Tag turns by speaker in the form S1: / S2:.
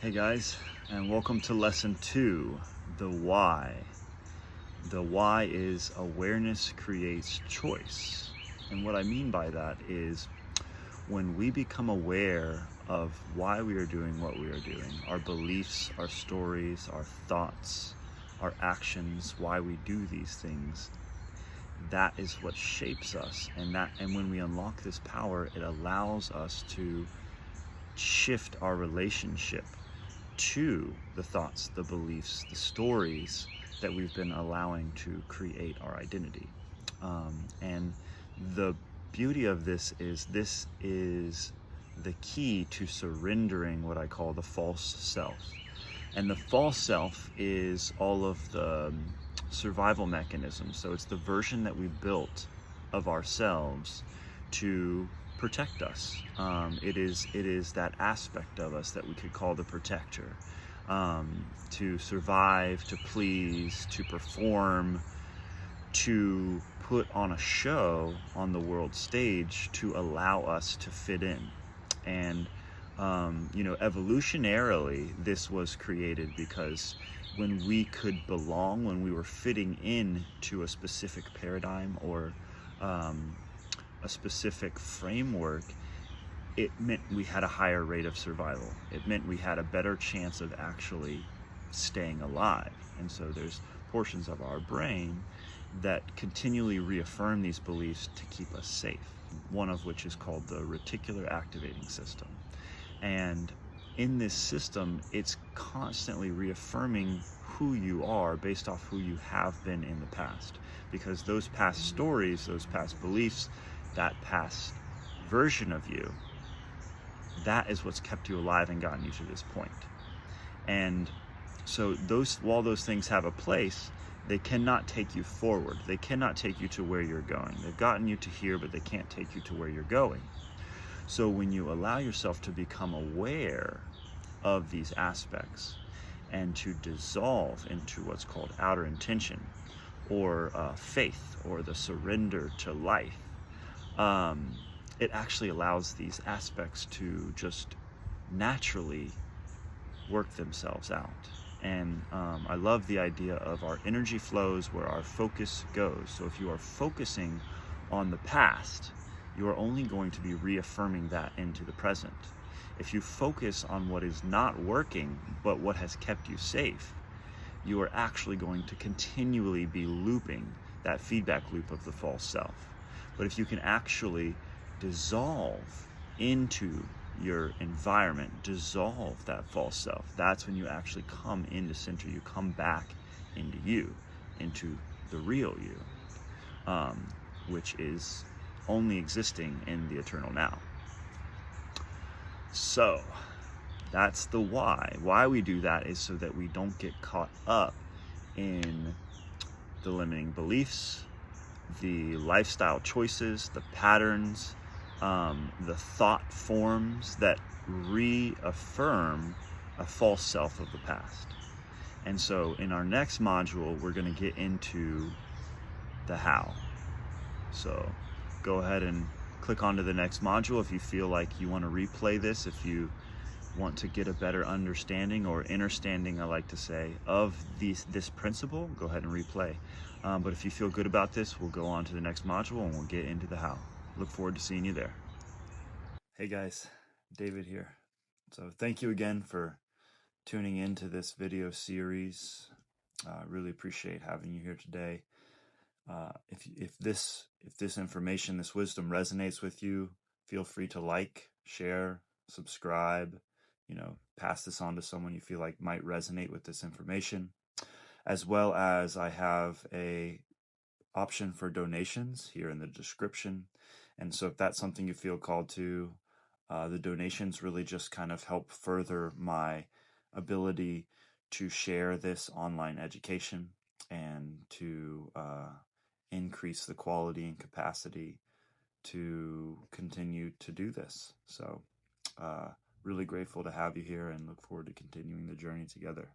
S1: Hey guys, and welcome to lesson 2, the why. The why is awareness creates choice. And what I mean by that is when we become aware of why we are doing what we are doing, our beliefs, our stories, our thoughts, our actions, why we do these things, that is what shapes us. And when we unlock this power, it allows us to shift our relationship to the thoughts, the beliefs, the stories that we've been allowing to create our identity. And the beauty of this is the key to surrendering what I call the false self. And the false self is all of the survival mechanisms. So it's the version that we built of ourselves to protect us. It is that aspect of us that we could call the protector, to survive, to please, to perform, to put on a show on the world stage to allow us to fit in. And evolutionarily, this was created because when we could belong, when we were fitting in to a specific paradigm or a specific framework, it meant we had a higher rate of survival. It meant we had a better chance of actually staying alive. And so there's portions of our brain that continually reaffirm these beliefs to keep us safe, one of which is called the reticular activating system. And in this system, it's constantly reaffirming who you are based off who you have been in the past. Because those past stories, those past beliefs, that past version of you, that is what's kept you alive and gotten you to this point. And so while those things have a place, they cannot take you forward. They cannot take you to where you're going. They've gotten you to here, but they can't take you to where you're going. So when you allow yourself to become aware of these aspects and to dissolve into what's called outer intention, or faith, or the surrender to life, it actually allows these aspects to just naturally work themselves out. And I love the idea of our energy flows where our focus goes. So if you are focusing on the past, you are only going to be reaffirming that into the present. If you focus on what is not working, but what has kept you safe, you are actually going to continually be looping that feedback loop of the false self. But if you can actually dissolve into your environment, dissolve that false self, that's when you actually come into center. You come back into you, into the real you, which is only existing in the eternal now. So that's the why. Why we do that is so that we don't get caught up in the limiting beliefs, the lifestyle choices, the patterns, the thought forms that reaffirm a false self of the past. And so in our next module, we're going to get into the how. So go ahead and click onto the next module if you feel like you want to replay this, if you want to get a better understanding or understanding, I like to say, of this principle. Go ahead and replay. But if you feel good about this, we'll go on to the next module and we'll get into the how. Look forward to seeing you there. Hey guys, David here. So thank you again for tuning into this video series. Really appreciate having you here today. If this information, this wisdom resonates with you, feel free to like, share, subscribe, pass this on to someone you feel like might resonate with this information. As well as I have a option for donations here in the description. And so if that's something you feel called to, the donations really just kind of help further my ability to share this online education and to increase the quality and capacity to continue to do this. So really grateful to have you here and look forward to continuing the journey together.